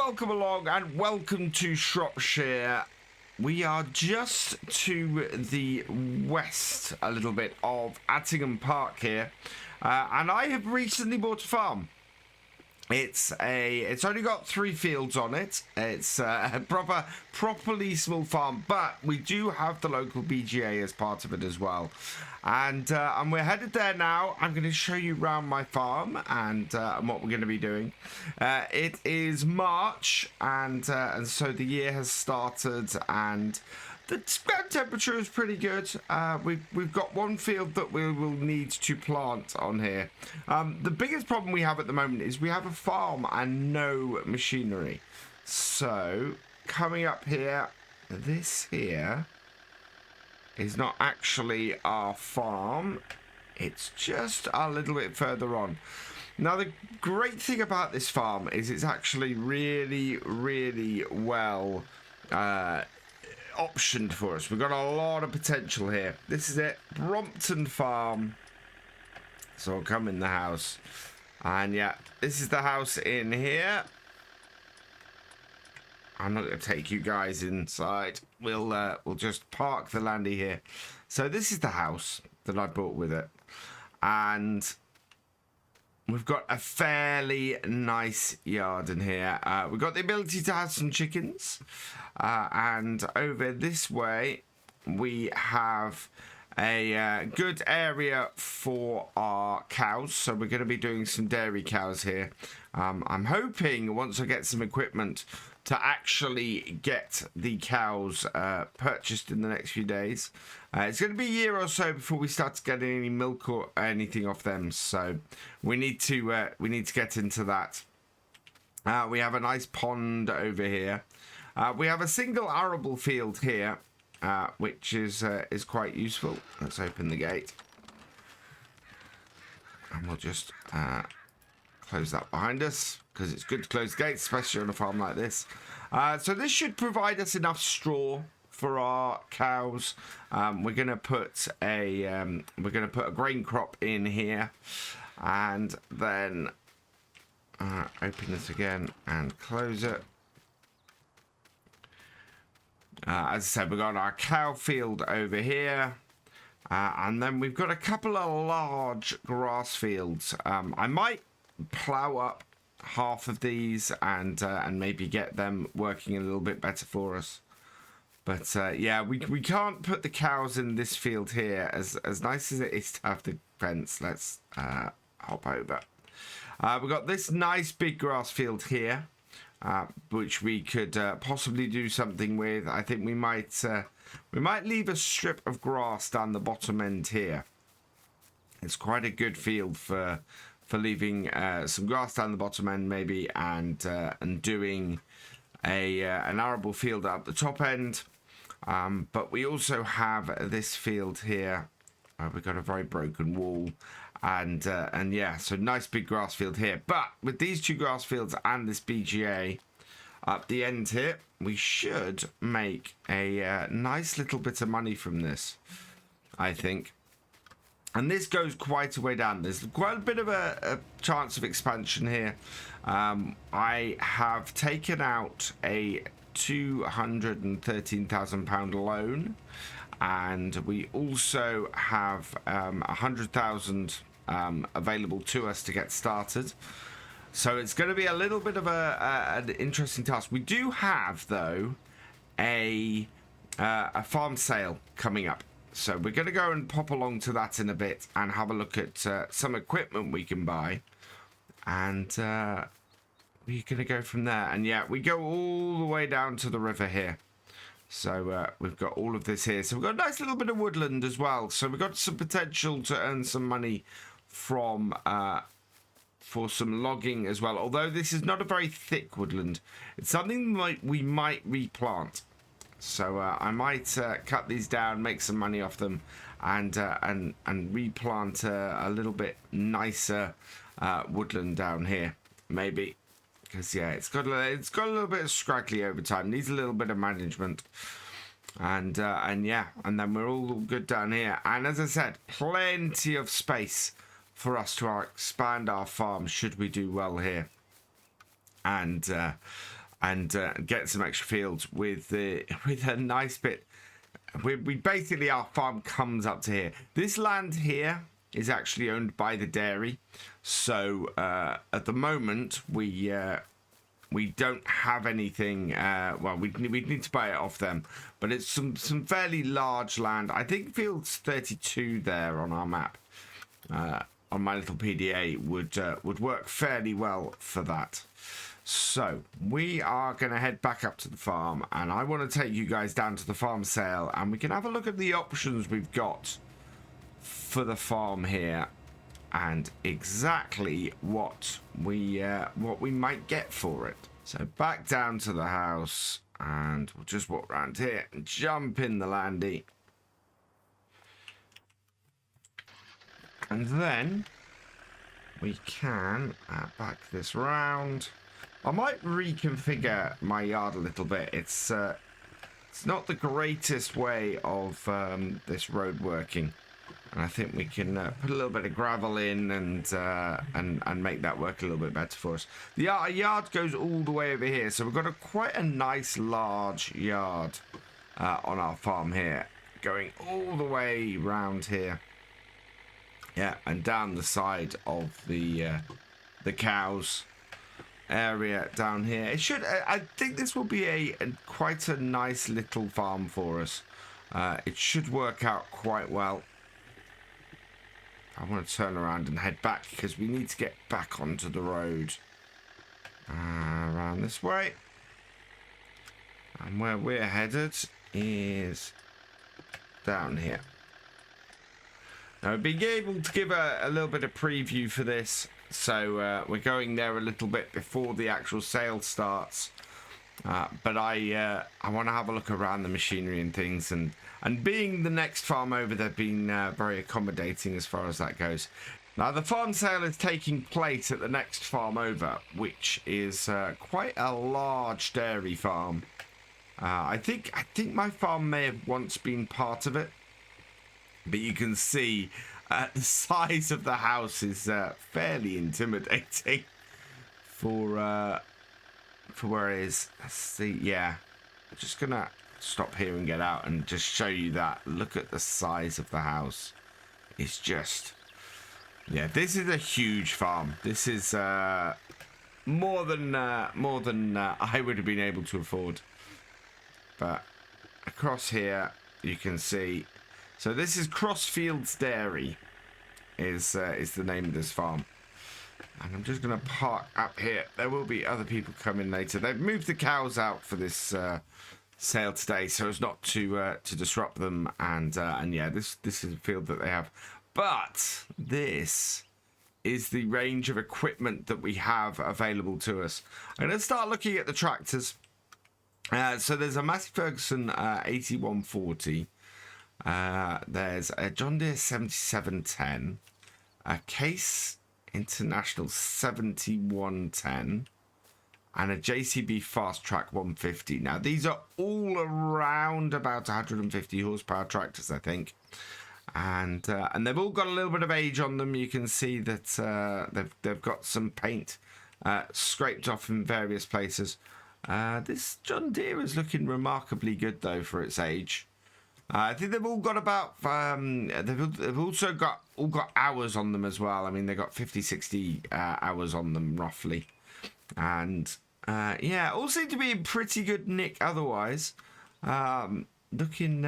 welcome along and welcome to Shropshire. We are just to the west a little bit of Attingham Park here, and I have recently bought a farm. It's only got 3 fields on it. It's a properly small farm, but we do have the local BGA as part of it as well. And we're headed there now. I'm going to show you around my farm and what we're going to be doing. It is March, and so the year has started, and the temperature is pretty good. We've got one field that we will need to plant on here. The biggest problem we have at the moment is we have a farm and no machinery. So coming up here, this here is not actually our farm. It's just a little bit further on. Now, the great thing about this farm is it's actually really well optioned for us. We've got a lot of potential here. This is it, Brompton Farm. So I'll come in the house, and yeah, this is the house in here. I'm not going to take you guys inside. We'll just park the landy here. So this is the house that I bought with it, and we've got a fairly nice yard in here. We've got the ability to have some chickens, and over this way we have a good area for our cows. So we're going to be doing some dairy cows here. I'm hoping once I get some equipment to actually get the cows purchased in the next few days. It's going to be a year or so before we start getting any milk or anything off them, so we need to get into that. We have a nice pond over here. We have a single arable field here, which is quite useful. Let's open the gate, and we'll just close that behind us, because it's good to close the gates, especially on a farm like this. So this should provide us enough straw for our cows. We're gonna put a grain crop in here, and then open this again and close it. As I said, we've got our cow field over here. And then we've got a couple of large grass fields. I might plough up half of these and maybe get them working a little bit better for us. But yeah, we can't put the cows in this field here. As nice as it is to have the fence, let's hop over. We've got this nice big grass field here, which we could possibly do something with. I think we might leave a strip of grass down the bottom end here. It's quite a good field for leaving some grass down the bottom end maybe, and doing an arable field up the top end. But we also have this field here. We've got a very broken wall, and yeah, so nice big grass field here. But with these 2 grass fields and this BGA up the end here, we should make a nice little bit of money from this, I think. And this goes quite a way down. There's quite a bit of a chance of expansion here. I have taken out a £213,000 loan, and we also have 100,000 available to us to get started. So it's going to be a little bit of an interesting task. We do have, though, a farm sale coming up. So we're going to go and pop along to that in a bit and have a look at some equipment we can buy. And we're going to go from there. And yeah, we go all the way down to the river here. So we've got all of this here. So we've got a nice little bit of woodland as well. So we've got some potential to earn some money from for some logging as well. Although this is not a very thick woodland. It's something we might replant. So I might cut these down, make some money off them, and replant a little bit nicer woodland down here, maybe, because yeah, it's got a little bit of scraggly over time. Needs a little bit of management, and yeah, and then we're all good down here. And as I said, plenty of space for us to expand our farm should we do well here. And and get some extra fields with a nice bit. We basically, our farm comes up to here. This land here is actually owned by the dairy, so at the moment we don't have anything. Well, we need to buy it off them, but it's some fairly large land. I think fields 32 there on our map, on my little PDA would work fairly well for that. So we are going to head back up to the farm, and I want to take you guys down to the farm sale, and we can have a look at the options we've got for the farm here, and exactly what we might get for it. So back down to the house, and we'll just walk around here and jump in the landy, and then we can back this round. I might reconfigure my yard a little bit. It's not the greatest way of this road working, and I think we can put a little bit of gravel in and make that work a little bit better for us. Our yard goes all the way over here, so we've got quite a nice large yard on our farm here, going all the way round here. Yeah, and down the side of the cows area down here. It should. I think this will be quite a nice little farm for us. It should work out quite well. I want to turn around and head back because we need to get back onto the road. Around this way. And where we're headed is down here. Now, being able to give a little bit of preview for this. So we're going there a little bit before the actual sale starts, but I want to have a look around the machinery and things, and being the next farm over, they've been very accommodating as far as that goes. Now the farm sale is taking place at the next farm over, which is quite a large dairy farm. I think my farm may have once been part of it, but you can see the size of the house is fairly intimidating for where it is. Let's see. Yeah, I'm just gonna stop here and get out and just show you that. Look at the size of the house. It's just, yeah, this is a huge farm. This is more than I would have been able to afford. But across here you can see. So this is Crossfields Dairy, is the name of this farm. And I'm just going to park up here. There will be other people coming later. They've moved the cows out for this sale today, so as not to disrupt them. And yeah, this is a field that they have. But this is the range of equipment that we have available to us. I'm going to start looking at the tractors. So there's a Massey Ferguson 8140. There's a John Deere 7710, a Case International 7110, and a JCB Fast Track 150. Now these are all around about 150 horsepower tractors, I think, and they've all got a little bit of age on them. You can see that they've got some paint scraped off in various places. This John Deere is looking remarkably good though for its age. I think they've all got about, they've also got hours on them as well. I mean, they've got 50, 60 hours on them roughly. And yeah, all seem to be in pretty good nick otherwise. Looking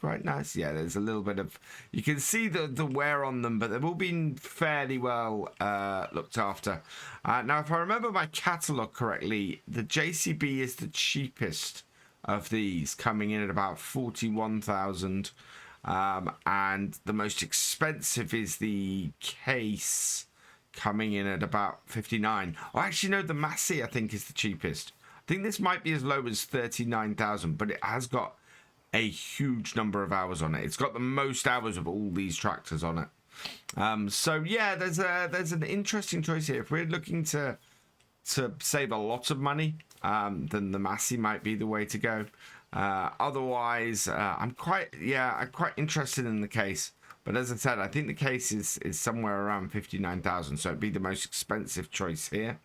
quite nice. Yeah, there's a little bit of, you can see the wear on them, but they've all been fairly well looked after. Now, if I remember my catalogue correctly, the JCB is the cheapest of these, coming in at about 41,000, and the most expensive is the Case, coming in at about 59. Oh, actually no, the Massey I think is the cheapest. I think this might be as low as 39,000, but it has got a huge number of hours on it. It's got the most hours of all these tractors on it. So yeah, there's an interesting choice here. If we're looking to save a lot of money, then the Massey might be the way to go. Otherwise, I'm quite interested in the Case. But as I said, I think the Case is somewhere around 59,000, so it'd be the most expensive choice here.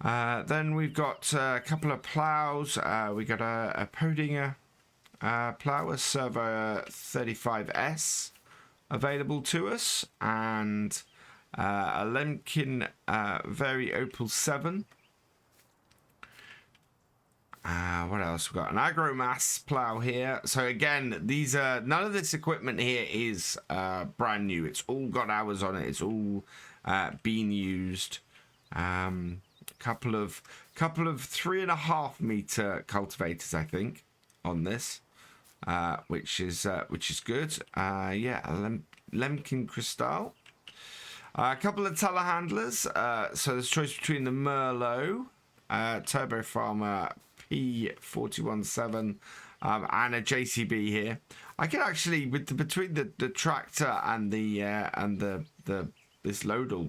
Then we've got a couple of plows. We got a Podinger plow, a Servo 35S available to us, and a Lemkin Very Opal 7. What else we got? An Agromass plow here. So again, these are none of this equipment here is brand new. It's all got hours on it. It's all been used. Couple of 3.5 meter cultivators, I think, on this, which is good. Yeah, a Lemkin Crystal. A couple of telehandlers. So there's choice between the Merlot, Turbo Farmer P417, and a JCB here. I could actually, between the tractor and the this Lodal,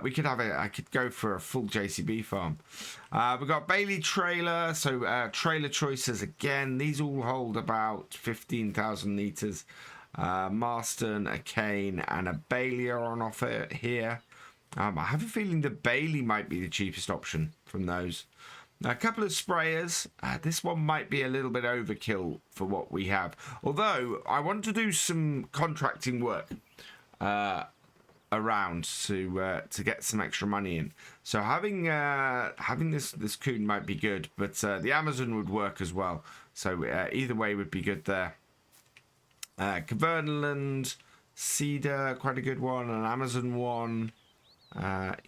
we could have I could go for a full JCB farm. We've got Bailey trailer, so trailer choices again. These all hold about 15,000 litres. Marston, a Kane, and a Bailey are on offer here. I have a feeling the Bailey might be the cheapest option from those. A couple of sprayers. This one might be a little bit overkill for what we have. Although I want to do some contracting work around to get some extra money in. So having this coon might be good, but the Amazon would work as well. So either way would be good there. Cavernaland, Cedar, quite a good one, an Amazon one.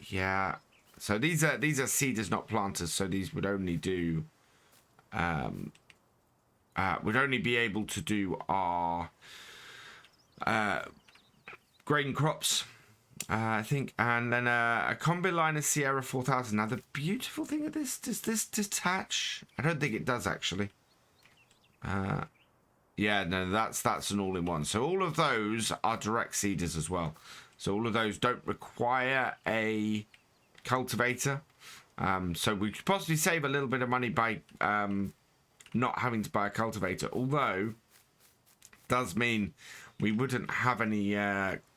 Yeah. So these are cedars, not planters. So these would only do would only be able to do our grain crops, I think, and then a Combine Sierra 4000. Now the beautiful thing of this, does this detach? I don't think it does actually. Yeah, no, that's an all-in-one. So all of those are direct seeders as well. So all of those don't require a cultivator. So we could possibly save a little bit of money by not having to buy a cultivator. Although, it does mean we wouldn't have any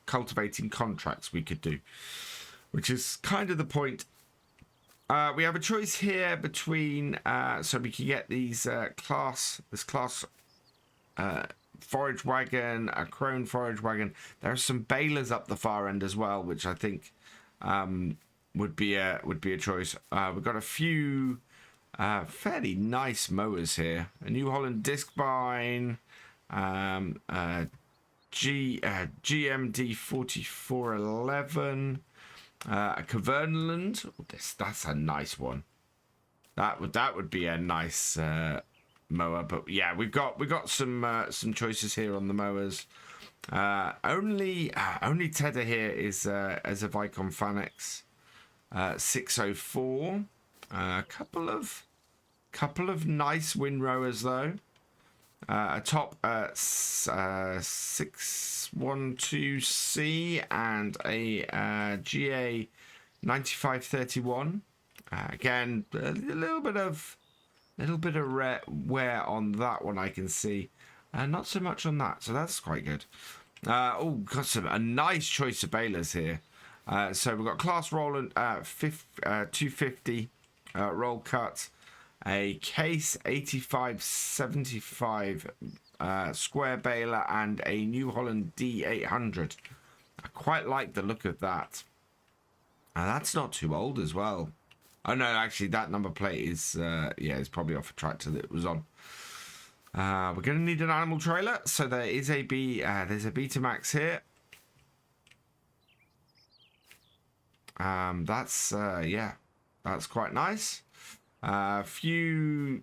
cultivating contracts we could do, which is kind of the point. We have a choice here between, so we can get these class forage wagon, a crone forage wagon. There are some balers up the far end as well, which I think would be a choice. We've got a few fairly nice mowers here. A New Holland Discbine, GMD 4411, a Cavernaland. That's a nice one. That would be a nice mower. But yeah, we've got some choices here on the mowers. Only Tedder here is as a Vicon Fanex 604. A couple of nice windrowers though. A top 612C and a GA 9531. Again, a little bit of wear on that one, I can see. Not so much on that, so that's quite good. Got a nice choice of balers here. So we've got Class Roland 250 roll cut, a Case 8575 square baler, and a New Holland D800. I quite like the look of that. That's not too old as well. Oh no, actually that number plate is is probably off a tractor that it was on. We're going to need an animal trailer, so there is there's a Betamax here. That's quite nice. A few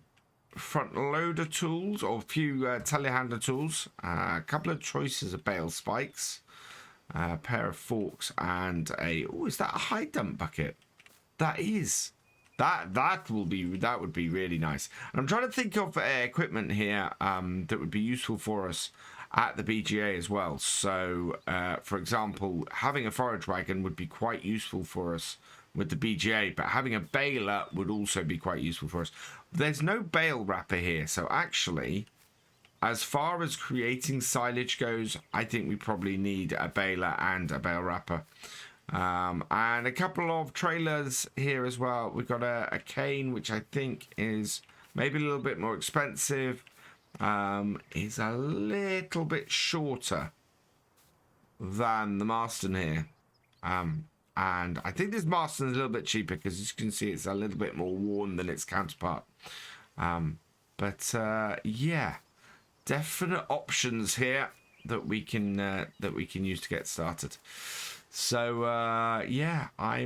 front loader tools, or a few telehandler tools. A couple of choices of bale spikes. A pair of forks and is that a high dump bucket? That is. That would be really nice. And I'm trying to think of equipment here that would be useful for us at the BGA as well. So, for example, having a forage wagon would be quite useful for us with the BGA, but having a baler would also be quite useful for us. There's no bale wrapper here, so actually, as far as creating silage goes, I think we probably need a baler and a bale wrapper. And a couple of trailers here as well. We've got a cane, which I think is maybe a little bit more expensive. Is a little bit shorter than the Marston here. And I think this Marston is a little bit cheaper because as you can see it's a little bit more worn than its counterpart. Yeah, definite options here that we can use to get started. So yeah, I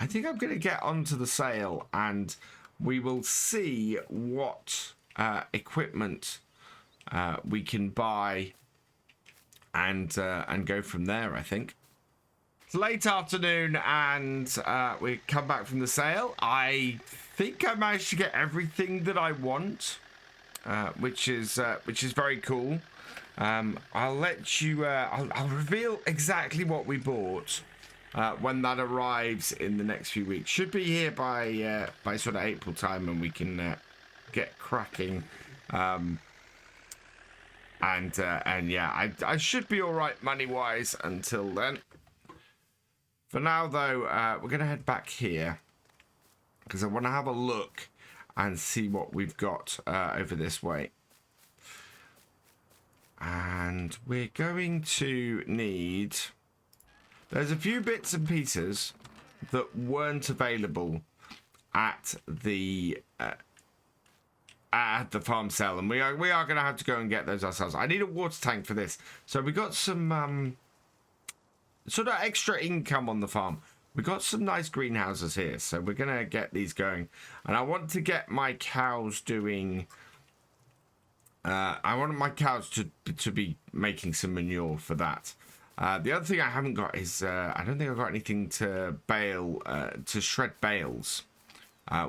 think I'm going to get onto the sale and we will see what equipment we can buy and go from there. I think it's late afternoon and we come back from the sale. I think I managed to get everything that I want, which is very cool. I'll let you. I'll reveal exactly what we bought when that arrives in the next few weeks. Should be here by sort of April time, and we can get cracking. And yeah, I should be all right money wise until then. For now, though, we're gonna head back here because I want to have a look and see what we've got over this way. And we're going to need... There's a few bits and pieces that weren't available at the farm sale, and we are going to have to go and get those ourselves. I need a water tank for this. So we got some sort of extra income on the farm. We got some nice greenhouses here, so we're going to get these going. And I want to get my cows doing... I want my cows to be making some manure for that. The other thing I haven't got is I don't think I've got anything to bale, to shred bales,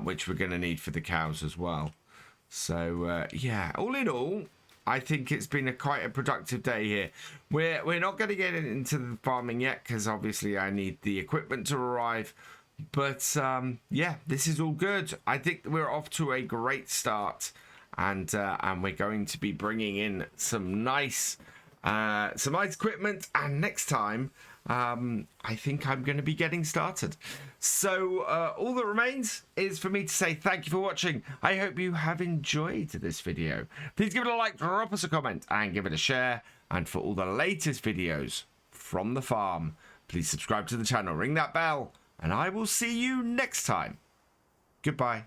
which we're going to need for the cows as well. So yeah, all in all, I think it's been quite a productive day here. We're not going to get into the farming yet because obviously I need the equipment to arrive. But yeah, this is all good. I think we're off to a great start. And we're going to be bringing in some nice equipment. And next time, I think I'm going to be getting started. So all that remains is for me to say thank you for watching. I hope you have enjoyed this video. Please give it a like, drop us a comment, and give it a share. And for all the latest videos from the farm, please subscribe to the channel, ring that bell, and I will see you next time. Goodbye.